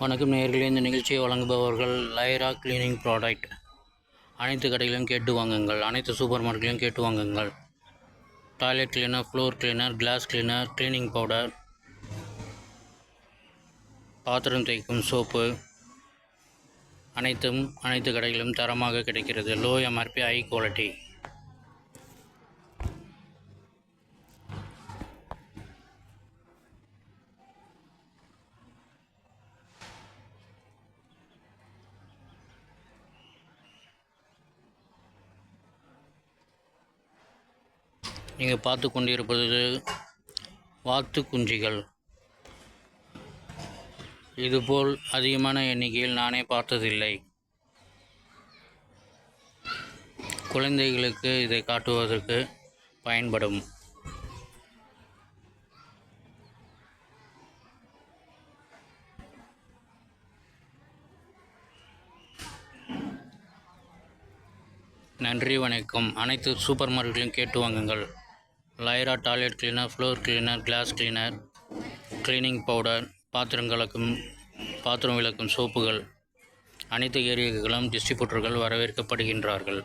வணக்கம் நேயர்களே, இந்த நிகழ்ச்சியை வழங்குபவர்கள் லைரா கிளீனிங் ப்ராடக்ட். அனைத்து கடைகளிலும் கேட்டு வாங்குங்கள், அனைத்து சூப்பர் மார்க்கெட்லையும் கேட்டு வாங்குங்கள். Toilet cleaner, floor cleaner, glass cleaner, cleaning powder, பாத்திரம் தேய்க்கும் சோப்பு அனைத்து கடைகளிலும் தரமாக கிடைக்கிறது. Low MRP, high quality. நீங்கள் பார்த்து கொண்டிருப்பது வாத்து குஞ்சுகள். இதுபோல் அதிகமான எண்ணிக்கையில் நானே பார்த்ததில்லை. குழந்தைகளுக்கு இதை காட்டுவதற்கு பயன்படும். நன்றி, வணக்கம். அனைத்து சூப்பர் மார்க்கெட்லையும் கேட்டு வாங்குங்கள். Lyra toilet cleaner, floor cleaner, glass cleaner, cleaning powder, பாத்திரம் விளக்கும் சோப்புகள். அனைத்து ஏரியாக்களும் டிஸ்ட்ரிபியூட்டர்கள் வரவேற்கப்படுகின்றார்கள்.